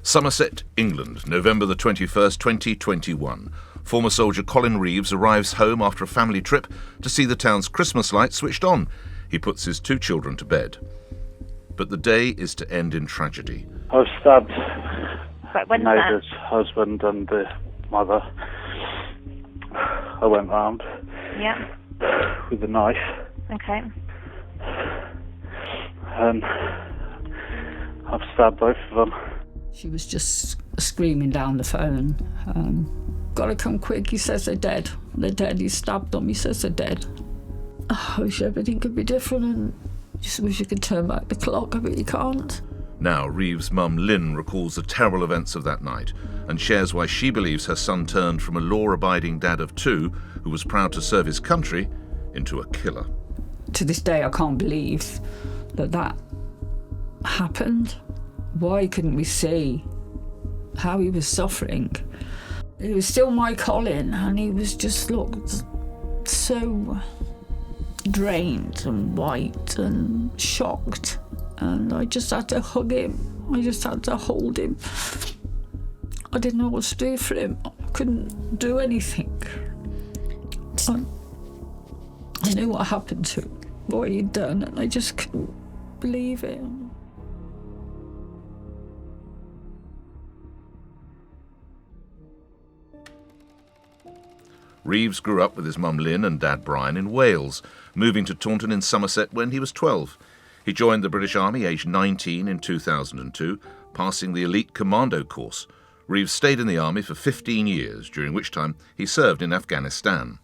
Somerset, England, November the 21st, 2021. Former soldier Colin Reeves arrives home after a family trip to see the town's Christmas lights switched on. He puts his 2 children to bed. But the day is to end in tragedy. I was stabbed. Right, when's My neighbour's husband and the mother. I went round Yeah. with a knife Okay. and I've stabbed both of them. She was just screaming down the phone. Gotta come quick, he says they're dead. They're dead, he stabbed them, he says they're dead. I wish everything could be different and just wish you could turn back the clock, but you can't. Now, Reeves' mum Lynn recalls the terrible events of that night and shares why she believes her son turned from a law-abiding dad of 2 who was proud to serve his country into a killer. To this day, I can't believe that happened. Why couldn't we see how he was suffering? He was still my Colin, and he was just looked so drained and white and shocked. And I just had to hug him. I just had to hold him. I didn't know what to do for him. I couldn't do anything. I knew what happened to him, what he'd done, and I just couldn't believe it. Reeves grew up with his mum Lynn and dad Brian in Wales, moving to Taunton in Somerset when he was 12. He joined the British Army aged 19 in 2002, passing the elite commando course. Reeves stayed in the army for 15 years, during which time he served in Afghanistan.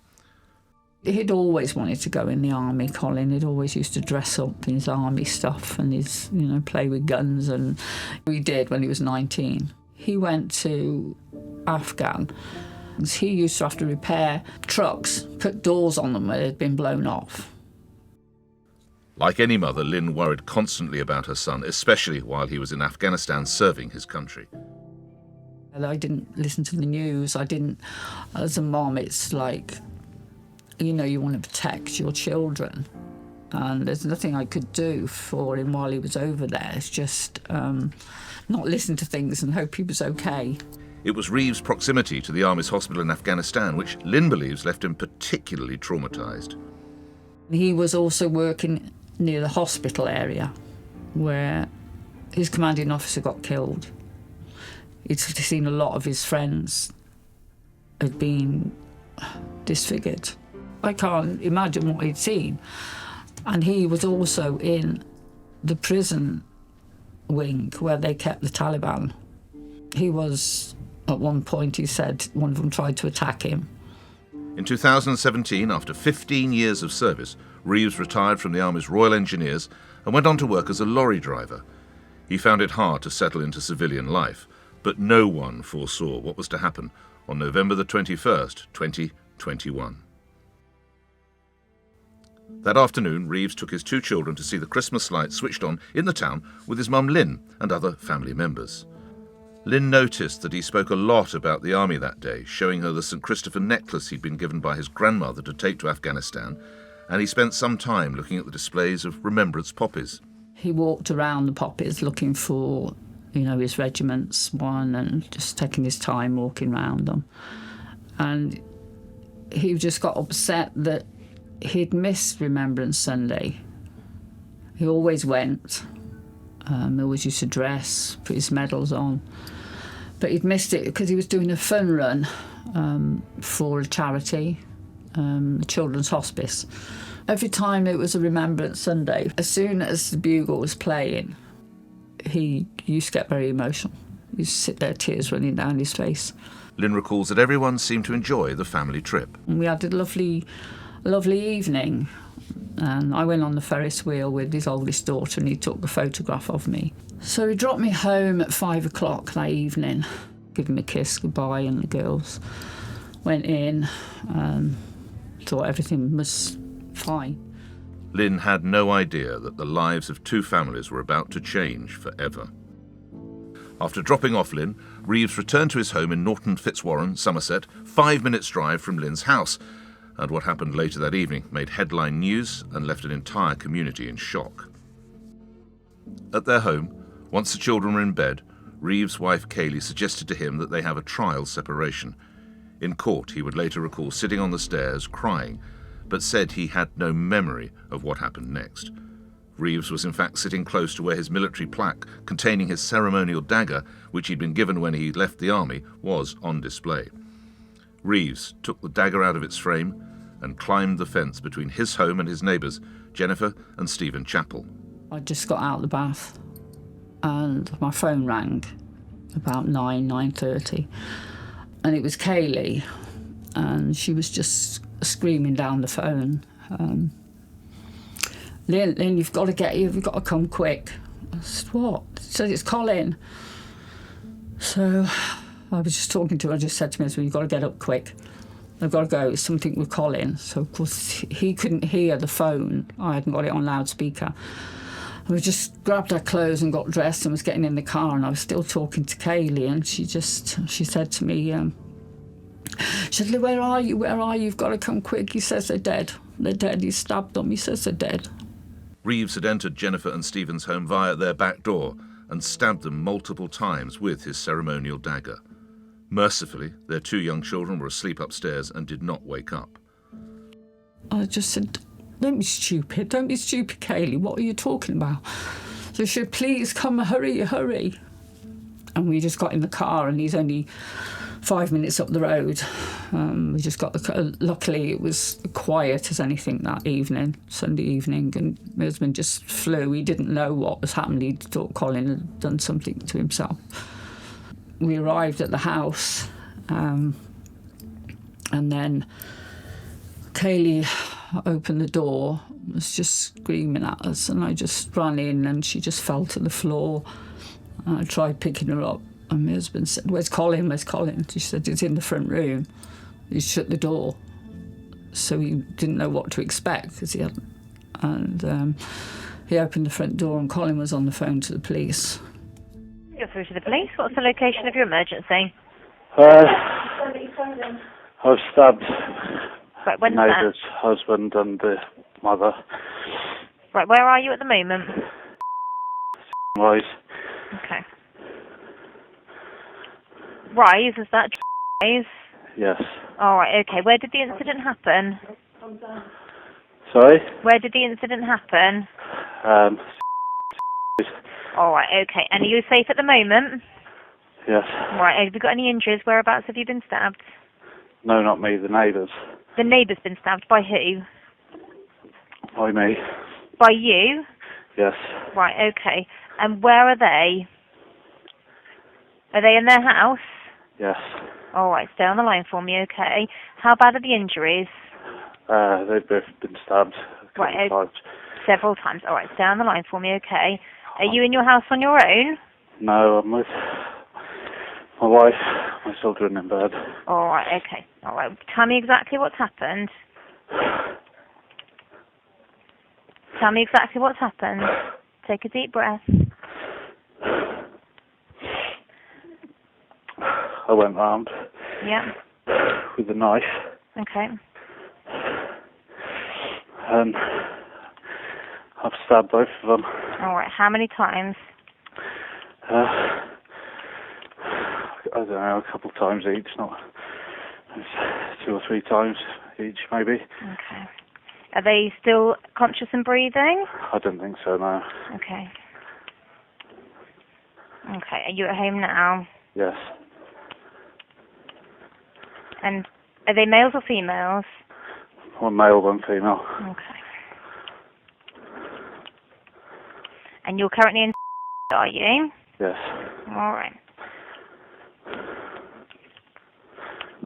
He'd always wanted to go in the army, Colin. He'd always used to dress up in his army stuff and his, play with guns, and he did when he was 19. He went to Afghan. He used to have to repair trucks, put doors on them where they'd been blown off. Like any mother, Lynn worried constantly about her son, especially while he was in Afghanistan serving his country. I didn't listen to the news. As a mom, it's like, you want to protect your children. And there's nothing I could do for him while he was over there. It's just not listen to things and hope he was okay. It was Reeves' proximity to the Army's hospital in Afghanistan which Lynn believes left him particularly traumatised. He was also working near the hospital area where his commanding officer got killed. He'd seen a lot of his friends had been disfigured. I can't imagine what he'd seen. And he was also in the prison wing where they kept the Taliban. He was, at one point, he said one of them tried to attack him. In 2017, after 15 years of service, Reeves retired from the Army's Royal Engineers and went on to work as a lorry driver. He found it hard to settle into civilian life, but no one foresaw what was to happen on November the 21st, 2021. That afternoon, Reeves took his 2 children to see the Christmas lights switched on in the town with his mum Lynn and other family members. Lynn noticed that he spoke a lot about the army that day, showing her the St. Christopher necklace he'd been given by his grandmother to take to Afghanistan, and he spent some time looking at the displays of remembrance poppies. He walked around the poppies looking for, his regiment's one, and just taking his time walking around them. And he just got upset that he'd missed Remembrance Sunday. He always went. He always used to dress, put his medals on. But he'd missed it because he was doing a fun run for a charity, a children's hospice. Every time it was a Remembrance Sunday, as soon as the bugle was playing, he used to get very emotional. He used to sit there, tears running down his face. Lynn recalls that everyone seemed to enjoy the family trip. And we had a lovely evening. And I went on the Ferris wheel with his oldest daughter and he took a photograph of me. So he dropped me home at 5 o'clock that evening, gave him a kiss goodbye, and the girls went in, thought everything was fine. Lynn had no idea that the lives of 2 families were about to change forever. After dropping off Lynn, Reeves returned to his home in Norton Fitzwarren, Somerset, 5 minutes' drive from Lynn's house. And what happened later that evening made headline news and left an entire community in shock. At their home, once the children were in bed, Reeves' wife Kaylee suggested to him that they have a trial separation. In court, he would later recall sitting on the stairs crying, but said he had no memory of what happened next. Reeves was in fact sitting close to where his military plaque containing his ceremonial dagger, which he'd been given when he left the army, was on display. Reeves took the dagger out of its frame and climbed the fence between his home and his neighbours, Jennifer and Stephen Chappell. I just got out of the bath and my phone rang about 9:30, and it was Kaylee, and she was just screaming down the phone, Lynn, you've got to get here, you've got to come quick. I said, what? She said, it's Colin. So I was just talking to her, I just said to me, you've got to get up quick. I've got to go, it's something with Colin. So of course he couldn't hear the phone. I hadn't got it on loudspeaker. We just grabbed our clothes and got dressed and was getting in the car, and I was still talking to Kaylee, and she said to me, she said, where are you? You've got to come quick. He says they're dead. They're dead. He stabbed them. He says they're dead. Reeves had entered Jennifer and Stephen's home via their back door and stabbed them multiple times with his ceremonial dagger. Mercifully, their 2 young children were asleep upstairs and did not wake up. I just said, don't be stupid, Kaylee, what are you talking about? So she said, please come, hurry. And we just got in the car, and he's only 5 minutes up the road. We just got luckily it was quiet as anything that evening, Sunday evening, and my husband just flew. He didn't know what was happening. He thought Colin had done something to himself. We arrived at the house, and then Kaylee opened the door, was just screaming at us, and I just ran in, and she just fell to the floor. I tried picking her up, and my husband said, where's Colin? She said, he's in the front room. He shut the door, so he didn't know what to expect, because he hadn't. And he opened the front door, and Colin was on the phone to the police. You're through to the police. What's the location of your emergency? I was stabbed. Right, when's My that? neighbour's husband and the mother. Right, where are you at the moment? Rise. Okay. Rise, is that Rise? Yes. All right, okay. Where did the incident happen? Sorry? Where did the incident happen? All right, okay. And are you safe at the moment? Yes. Right, have you got any injuries? Whereabouts have you been stabbed? No, not me, the neighbours. The neighbour's been stabbed. By who? By me. By you? Yes. Right, okay. And where are they? Are they in their house? Yes. All right, stay on the line for me, okay? How bad are the injuries? They've both been stabbed a couple Right, of times. Several times. All right, stay on the line for me, okay? Are you in your house on your own? No, I'm with my wife, my children in bed. All right, okay. All right, tell me exactly what's happened. Tell me exactly what's happened. Take a deep breath. I went round Yeah. with a knife Okay. and I've stabbed both of them. All right, how many times? I don't know, a couple of times each, not 2 or 3 times each, maybe. Okay. Are they still conscious and breathing? I don't think so, no. Okay. Okay, are you at home now? Yes. And are they males or females? One male, one female. Okay. And you're currently in, are you? Yes. All right.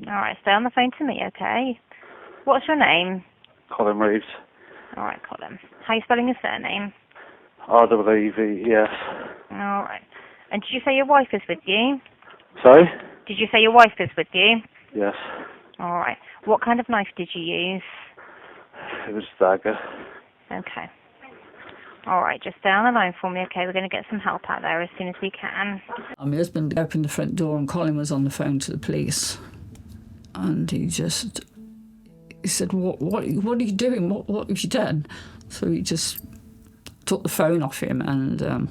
All right, stay on the phone to me, okay? What's your name? Colin Reeves. All right, Colin. How are you spelling your surname? R-E-E-V-E-S. All right. And did you say your wife is with you? Sorry? Did you say your wife is with you? Yes. All right. What kind of knife did you use? It was a dagger. Okay. All right, just stay on the line for me, okay? We're going to get some help out there as soon as we can. My husband opened the front door, and Colin was on the phone to the police. And he said, what are you doing? What have you done? So he just took the phone off him, and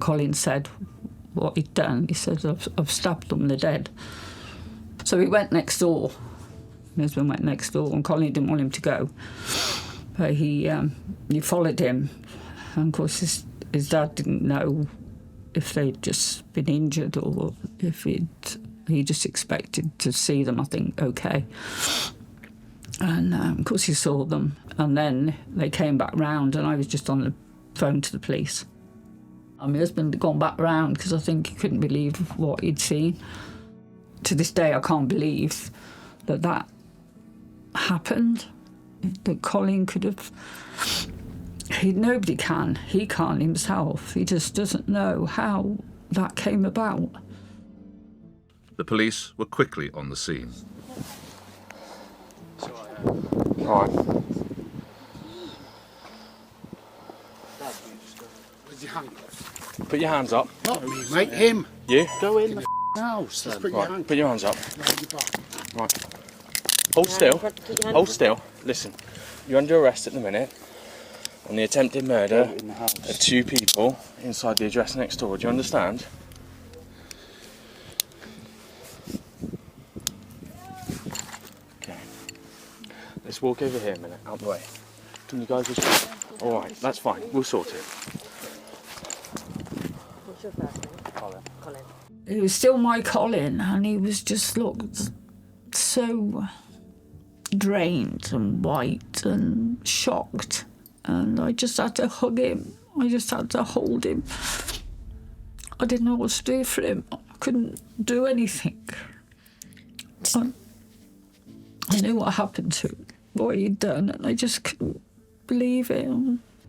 Colin said what he'd done. He said, I've stabbed them, they're dead. So he went next door. My husband went next door, and Colin didn't want him to go. But he followed him. And of course, his dad didn't know if they'd just been injured or if he just expected to see them, I think, okay. And of course he saw them. And then they came back round, and I was just on the phone to the police. And my husband had gone back round because I think he couldn't believe what he'd seen. To this day, I can't believe that happened, that Colin could have... Nobody can. He can't himself. He just doesn't know how that came about. The police were quickly on the scene. All right. With your handcuffs. Put your hands up. Not me, mate. Him. You? Go in the house. Just put your Right. hand Put your hands up. behind your back. Right. Hold still. Hold still. Listen. You're under arrest at the minute on the attempted murder In the house. of 2 people inside the address next door. Do you understand? Okay. Let's walk over here a minute, out the way. Can you guys just... All right, that's fine. We'll sort it. What's your first name? Colin. Colin. He was still my Colin, and he was just looked so drained and white and shocked. And I just had to hug him. I just had to hold him. I didn't know what to do for him. I couldn't do anything. I knew what happened to him, what he'd done, and I just couldn't believe it.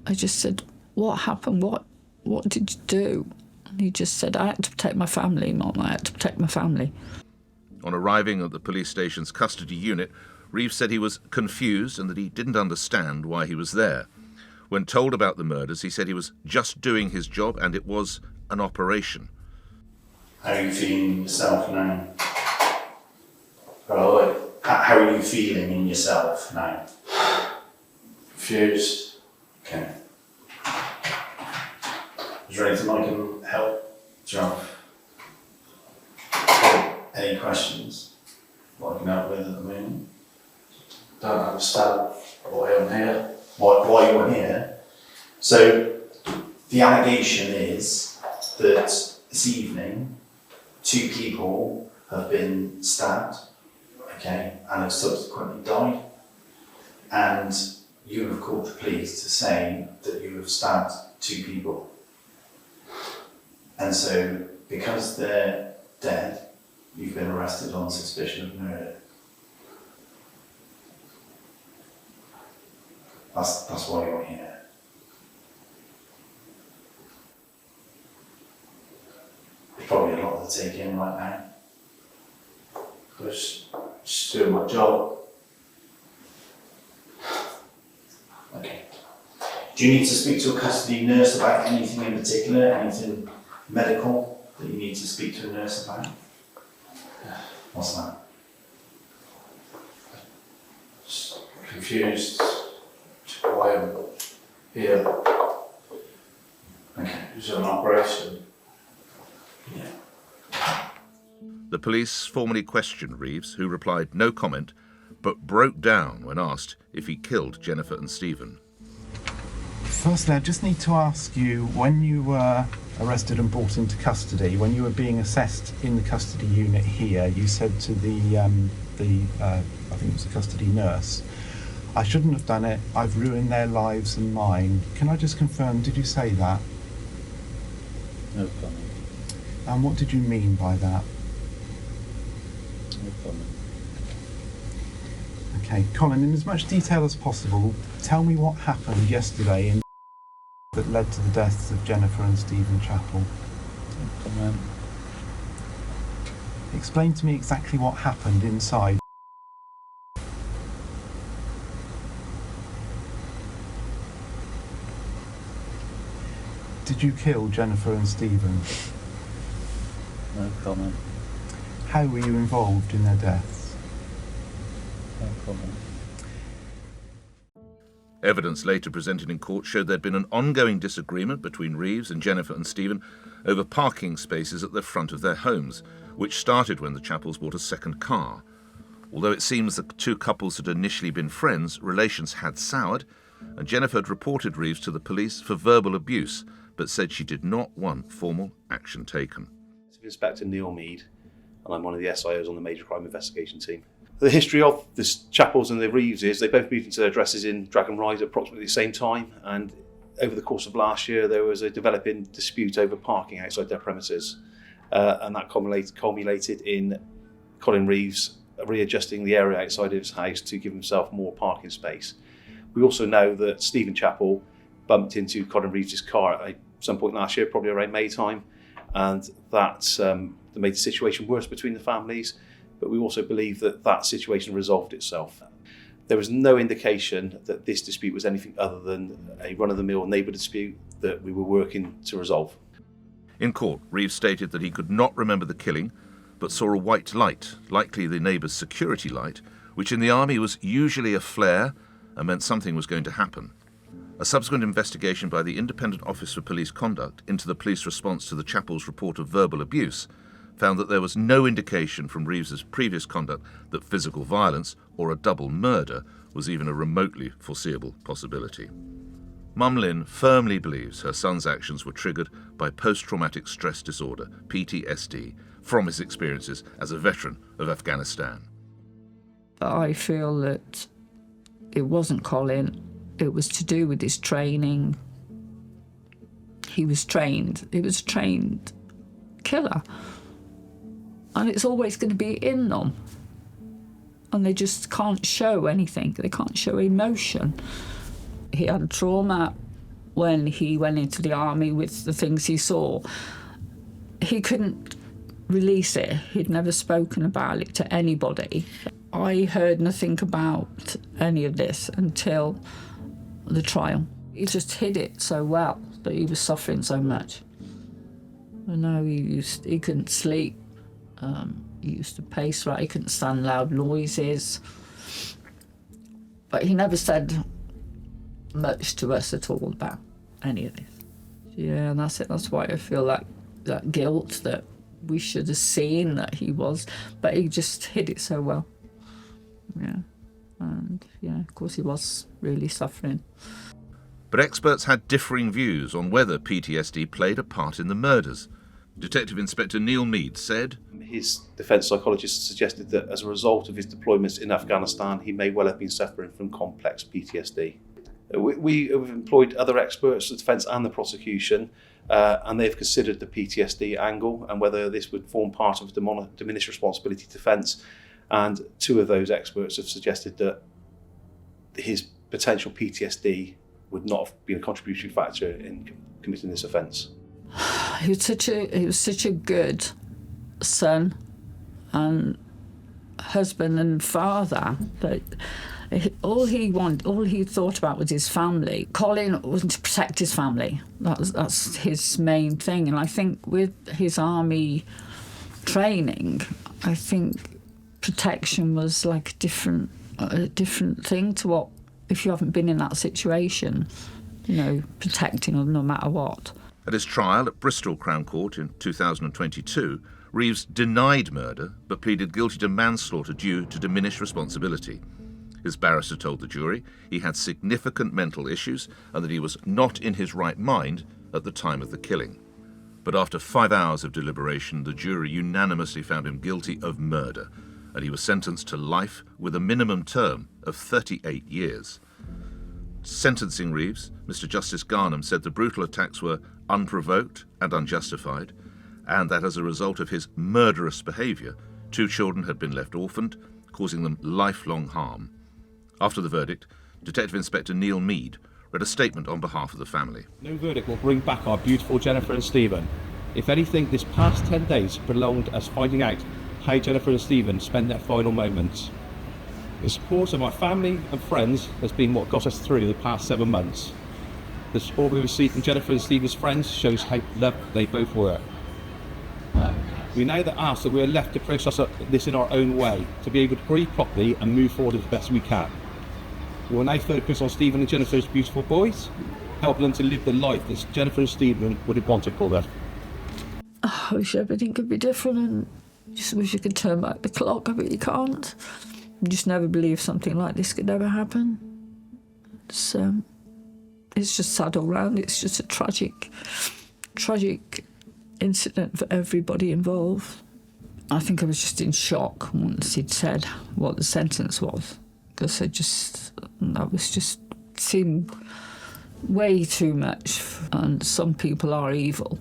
I just said, what happened? What did you do? And he just said, I had to protect my family, Mum. I had to protect my family. On arriving at the police station's custody unit, Reeves said he was confused and that he didn't understand why he was there. When told about the murders, he said he was just doing his job and it was an operation. How are you feeling yourself now? Right. How are you feeling in yourself now? Confused. Okay. Is there anything I can help? Do you have any questions? What I can help with at the moment? Don't understand why I'm here. Why you're here? So, the allegation is that this evening, 2 people have been stabbed, okay, and have subsequently died. And you have called the police to say that you have stabbed 2 people. And so, because they're dead, you've been arrested on suspicion of murder. That's why you're here. There's probably a lot to take in right now. Just doing my job. Okay. Do you need to speak to a custody nurse about anything in particular, anything medical that you need to speak to a nurse about? What's that? Just confused why I'm here. Okay. It was an operation. Yeah. The police formally questioned Reeves, who replied no comment, but broke down when asked if he killed Jennifer and Stephen. Firstly, I just need to ask you, when you were arrested and brought into custody, when you were being assessed in the custody unit here, you said to the I think it was the custody nurse, I shouldn't have done it, I've ruined their lives and mine. Can I just confirm, did you say that? No comment. And what did you mean by that? No comment. Okay, Colin, in as much detail as possible, tell me what happened yesterday that led to the deaths of Jennifer and Stephen Chappell. No comment. Explain to me exactly what happened inside. Did you kill Jennifer and Stephen? No comment. How were you involved in their deaths? No comment. Evidence later presented in court showed there'd been an ongoing disagreement between Reeves and Jennifer and Stephen over parking spaces at the front of their homes, which started when the Chappells bought a second car. Although it seems the two couples had initially been friends, relations had soured, and Jennifer had reported Reeves to the police for verbal abuse, but said she did not want formal action taken. Inspector Neil Mead, and I'm one of the SIOs on the Major Crime Investigation team. The history of the Chappells and the Reeves is they both moved into their addresses in Dragon Rise at approximately the same time, and over the course of last year there was a developing dispute over parking outside their premises, and that culminated in Colin Reeves readjusting the area outside of his house to give himself more parking space. We also know that Stephen Chappell bumped into Colin Reeves' car at some point last year, probably around May time, and that made the situation worse between the families. But we also believe that that situation resolved itself. There was no indication that this dispute was anything other than a run-of-the-mill neighbour dispute that we were working to resolve. In court, Reeves stated that he could not remember the killing, but saw a white light, likely the neighbour's security light, which in the army was usually a flare and meant something was going to happen. A subsequent investigation by the Independent Office for Police Conduct into the police response to the Chappells' report of verbal abuse found that there was no indication from Reeves's previous conduct that physical violence or a double murder was even a remotely foreseeable possibility. Mum Lynn firmly believes her son's actions were triggered by post-traumatic stress disorder, PTSD, from his experiences as a veteran of Afghanistan. I feel that it wasn't Colin, it was to do with his training. He was a trained killer. And it's always going to be in them. And they just can't show anything. They can't show emotion. He had trauma when he went into the army with the things he saw. He couldn't release it. He'd never spoken about it to anybody. I heard nothing about any of this until the trial. He just hid it so well that he was suffering so much. I know he couldn't sleep. He used to pace right, he couldn't stand loud noises. But he never said much to us at all about any of this. Yeah, and that's it. That's why I feel that guilt that we should have seen that he was, but he just hid it so well. Yeah, and yeah, of course he was really suffering. But experts had differing views on whether PTSD played a part in the murders. Detective Inspector Neil Mead said, His defence psychologist suggested that as a result of his deployments in Afghanistan, he may well have been suffering from complex PTSD. We have employed other experts, the defence and the prosecution, and they've considered the PTSD angle and whether this would form part of diminished responsibility defence. And two of those experts have suggested that his potential PTSD would not have been a contributory factor in committing this offence. He was such a good son and husband and father that all he thought about was his family. Colin wanted to protect his family. That's his main thing. And I think with his army training, I think protection was like a different thing to what, if you haven't been in that situation, protecting them no matter what. At his trial at Bristol Crown Court in 2022, Reeves denied murder but pleaded guilty to manslaughter due to diminished responsibility. His barrister told the jury he had significant mental issues and that he was not in his right mind at the time of the killing. But after 5 hours of deliberation, the jury unanimously found him guilty of murder, and he was sentenced to life with a minimum term of 38 years. Sentencing Reeves, Mr. Justice Garnham said the brutal attacks were unprovoked and unjustified, and that as a result of his murderous behaviour, 2 children had been left orphaned, causing them lifelong harm. After the verdict, Detective Inspector Neil Mead read a statement on behalf of the family. No verdict will bring back our beautiful Jennifer and Stephen. If anything, this past 10 days prolonged us finding out how Jennifer and Stephen spend their final moments. The support of my family and friends has been what got us through the past 7 months. The support we received from Jennifer and Stephen's friends shows how loved they both were. We now ask that we are left to process this in our own way, to be able to breathe properly and move forward as best we can. We will now focus on Stephen and Jennifer's beautiful boys, helping them to live the life that Jennifer and Stephen would have wanted for them. I wish everything could be different, and just wish you could turn back the clock, but you can't. You just never believe something like this could ever happen. It's just sad all round. It's just a tragic incident for everybody involved. I think I was just in shock once he'd said what the sentence was, because that was just seemed way too much. And some people are evil.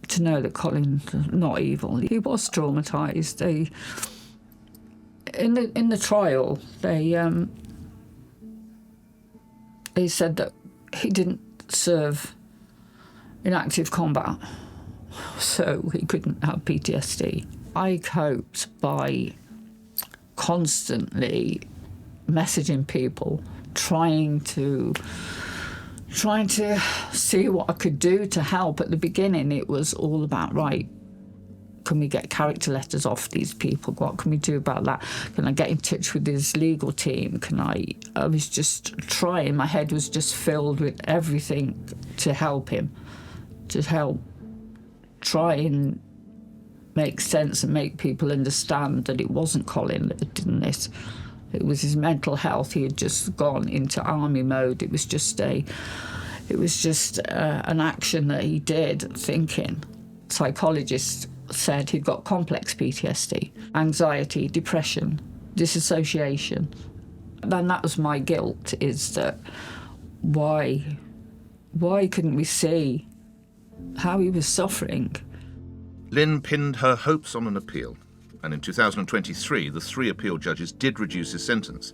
To know that Colin's not evil, he was traumatised. In the trial, they said that he didn't serve in active combat, so he couldn't have PTSD. I coped by constantly messaging people, trying to see what I could do to help. At the beginning, it was all about, right, can we get character letters off these people? What can we do about that? Can I get in touch with his legal team? I was just trying. My head was just filled with everything to help him, to help try and make sense and make people understand that it wasn't Colin that had done this. It was his mental health. He had just gone into army mode. It was just an action that he did thinking. Psychologists said he'd got complex PTSD, anxiety, depression, disassociation. And that was my guilt, is that why couldn't we see how he was suffering? Lynn pinned her hopes on an appeal, and in 2023 the 3 appeal judges did reduce his sentence.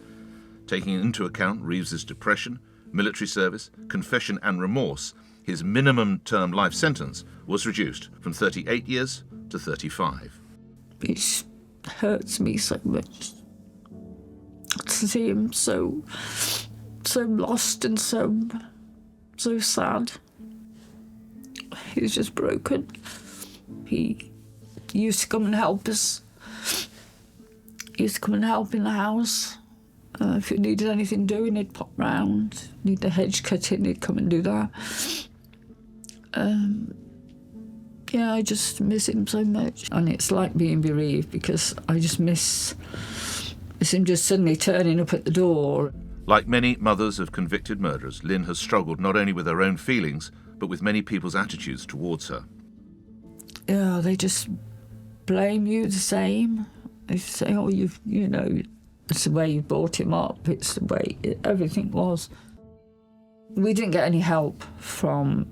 Taking into account Reeves's depression, military service, confession and remorse, his minimum term life sentence was reduced from 38 years to 35. It hurts me so much to see him so lost and so sad. He's just broken. He used to come and help us. He used to come and help in the house. If he needed anything doing, he'd pop round. Need the hedge cutting, he'd come and do that. I just miss him so much. And it's like being bereaved, because I just miss him just suddenly turning up at the door. Like many mothers of convicted murderers, Lynn has struggled not only with her own feelings, but with many people's attitudes towards her. Yeah, they just blame you the same. They say, oh, you know, it's the way you brought him up, it's the way everything was. We didn't get any help from,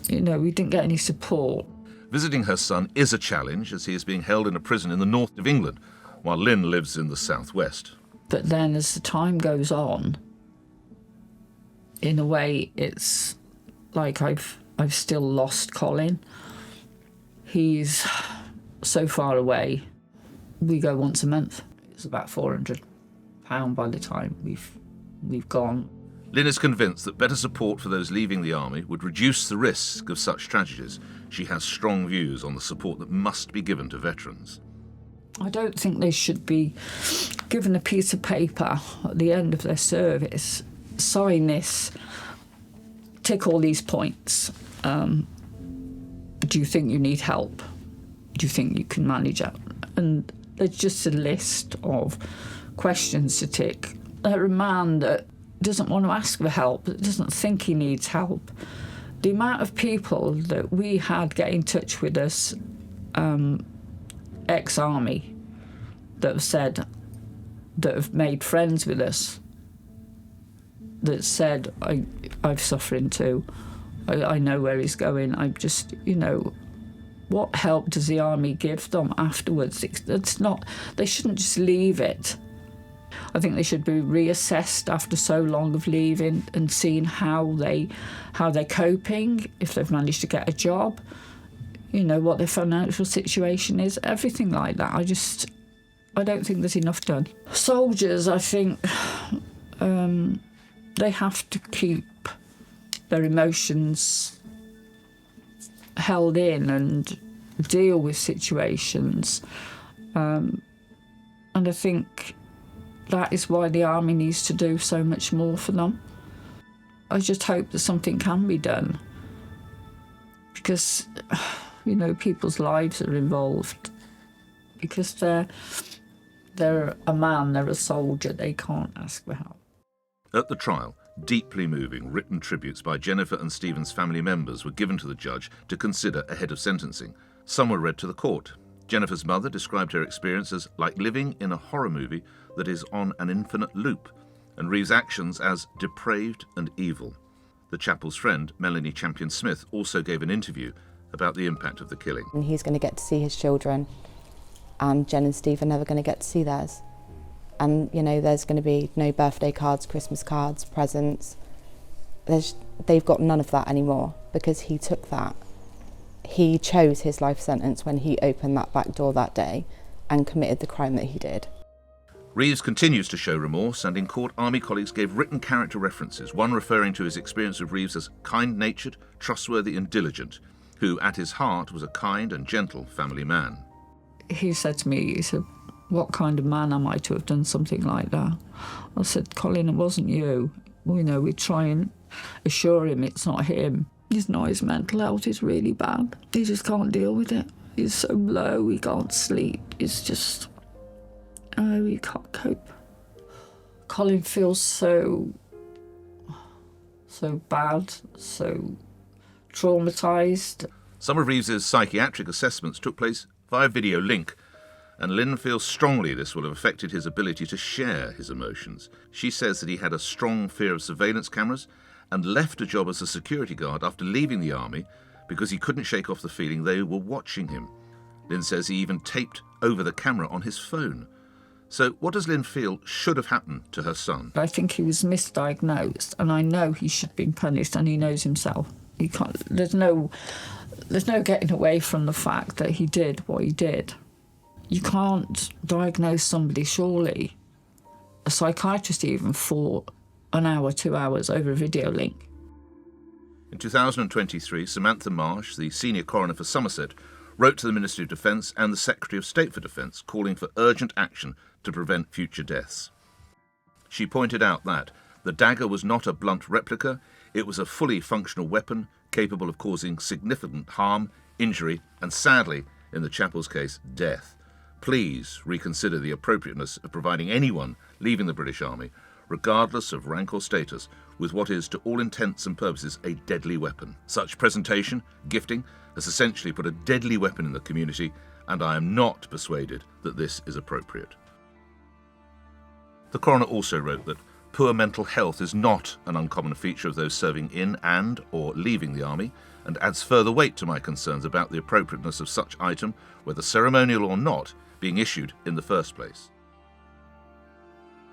we didn't get any support. Visiting her son is a challenge, as he is being held in a prison in the north of England, while Lynn lives in the southwest. But then as the time goes on, in a way, it's like I've still lost Colin. He's so far away. We go once a month. It's about £400 by the time we've gone. Lynn is convinced that better support for those leaving the army would reduce the risk of such tragedies. She has strong views on the support that must be given to veterans. I don't think they should be given a piece of paper at the end of their service. Sign this, tick all these points. Do you think you need help? Do you think you can manage it? And there's just a list of questions to tick. A man that doesn't want to ask for help, that doesn't think he needs help. The amount of people that we had get in touch with us, ex-army, that have made friends with us, that said, I'm suffering too. I know where he's going. I'm just, what help does the army give them afterwards? It's not, they shouldn't just leave it. I think they should be reassessed after so long of leaving and seeing how they're coping, if they've managed to get a job, what their financial situation is, everything like that. I don't think there's enough done. Soldiers, I think, they have to keep their emotions held in and deal with situations. And I think that is why the army needs to do so much more for them. I just hope that something can be done, because, you know, people's lives are involved. Because they're a man, they're a soldier, they can't ask for help. At the trial, deeply moving written tributes by Jennifer and Stephen's family members were given to the judge to consider ahead of sentencing. Some were read to the court. Jennifer's mother described her experience as like living in a horror movie that is on an infinite loop, and Reeves' actions as depraved and evil. The chapel's friend, Melanie Champion-Smith, also gave an interview about the impact of the killing. And he's going to get to see his children, and Jen and Steve are never going to get to see theirs. And, you know, there's going to be no birthday cards, Christmas cards, presents. They've got none of that anymore, because he took that. He chose his life sentence when he opened that back door that day and committed the crime that he did. Reeves continues to show remorse, and in court, Army colleagues gave written character references, one referring to his experience of Reeves as kind-natured, trustworthy and diligent, who at his heart was a kind and gentle family man. He said to me, he said, "What kind of man am I to have done something like that?" I said, "Colin, it wasn't you." Well, you know, we try and assure him it's not him. He's not, his mental health is really bad. He just can't deal with it. He's so low, he can't sleep. It's just, oh, he can't cope. Colin feels so bad, so traumatised. Some of Reeves's psychiatric assessments took place via video link, and Lynn feels strongly this will have affected his ability to share his emotions. She says that he had a strong fear of surveillance cameras and left a job as a security guard after leaving the army because he couldn't shake off the feeling they were watching him. Lynn says he even taped over the camera on his phone. So what does Lynn feel should have happened to her son? I think he was misdiagnosed, and I know he should have been punished, and he knows himself. He can't, there's no getting away from the fact that he did what he did. You can't diagnose somebody, surely. A psychiatrist even for an hour, 2 hours over a video link. In 2023, Samantha Marsh, the senior coroner for Somerset, wrote to the Ministry of Defence and the Secretary of State for Defence calling for urgent action to prevent future deaths. She pointed out that the dagger was not a blunt replica, it was a fully functional weapon capable of causing significant harm, injury and, sadly, in the chapel's case, death. Please reconsider the appropriateness of providing anyone leaving the British Army, regardless of rank or status, with what is, to all intents and purposes, a deadly weapon. Such presentation, gifting, has essentially put a deadly weapon in the community, and I am not persuaded that this is appropriate. The coroner also wrote that poor mental health is not an uncommon feature of those serving in and or leaving the army, and adds further weight to my concerns about the appropriateness of such item, whether ceremonial or not, being issued in the first place.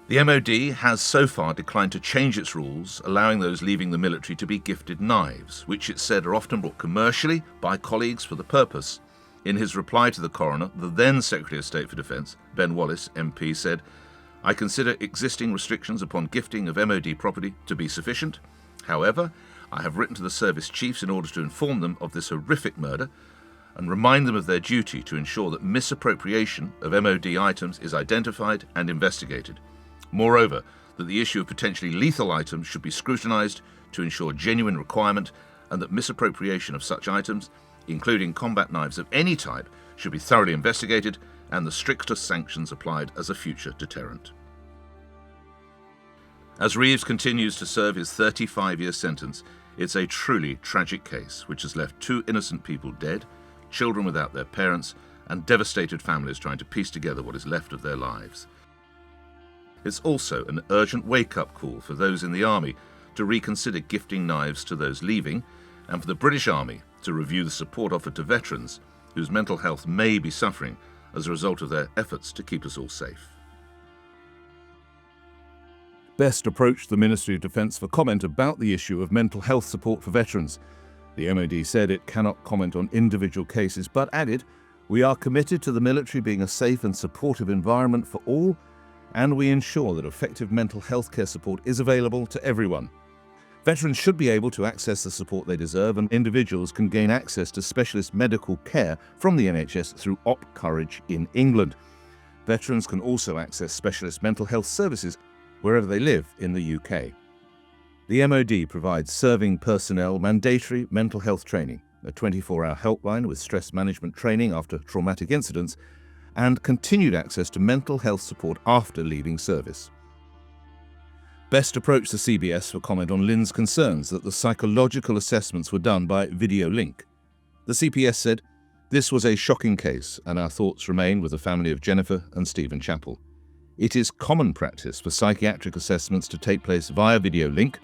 The MOD has so far declined to change its rules, allowing those leaving the military to be gifted knives, which it said are often bought commercially by colleagues for the purpose. In his reply to the coroner, the then Secretary of State for Defence, Ben Wallace, MP, said, "I consider existing restrictions upon gifting of MOD property to be sufficient. However, I have written to the service chiefs in order to inform them of this horrific murder and remind them of their duty to ensure that misappropriation of MOD items is identified and investigated. Moreover, that the issue of potentially lethal items should be scrutinised to ensure genuine requirement, and that misappropriation of such items, including combat knives of any type, should be thoroughly investigated and the strictest sanctions applied as a future deterrent." As Reeves continues to serve his 35-year sentence, it's a truly tragic case which has left 2 innocent people dead, children without their parents, and devastated families trying to piece together what is left of their lives. It's also an urgent wake-up call for those in the Army to reconsider gifting knives to those leaving, and for the British Army to review the support offered to veterans whose mental health may be suffering as a result of their efforts to keep us all safe. Best approached the Ministry of Defence for comment about the issue of mental health support for veterans. The MOD said it cannot comment on individual cases, but added, "We are committed to the military being a safe and supportive environment for all, and we ensure that effective mental health care support is available to everyone. Veterans should be able to access the support they deserve, and individuals can gain access to specialist medical care from the NHS through Op Courage in England. veterans can also access specialist mental health services wherever they live in the UK. The MOD provides serving personnel mandatory mental health training, a 24-hour helpline with stress management training after traumatic incidents, and continued access to mental health support after leaving service. Best approached the CBS for comment on Lynn's concerns that the psychological assessments were done by video link. The CPS said, "This was a shocking case, and our thoughts remain with the family of Jennifer and Stephen Chappell. It is common practice for psychiatric assessments to take place via video link,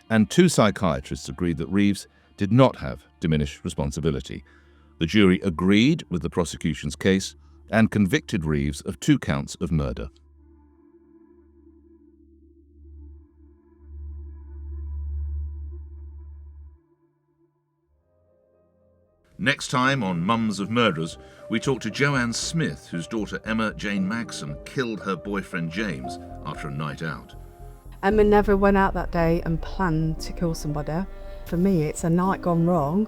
and 2 psychiatrists agreed that Reeves did not have diminished responsibility. The jury agreed with the prosecution's case and convicted Reeves of 2 counts of murder." Next time on Mums of Murderers, we talk to Joanne Smith, whose daughter Emma Jane Magson killed her boyfriend James after a night out. Emma never went out that day and planned to kill somebody. For me, it's a night gone wrong,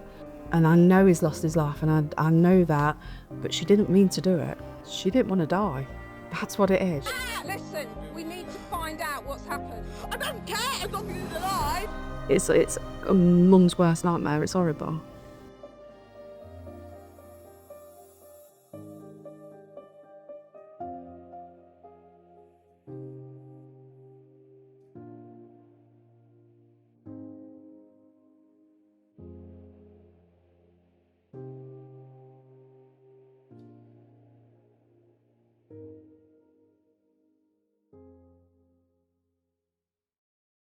and I know he's lost his life, and I know that, but she didn't mean to do it. She didn't want to die. That's what it is. Listen, we need to find out what's happened. I don't care as long as he's alive. It's a mum's worst nightmare. It's horrible.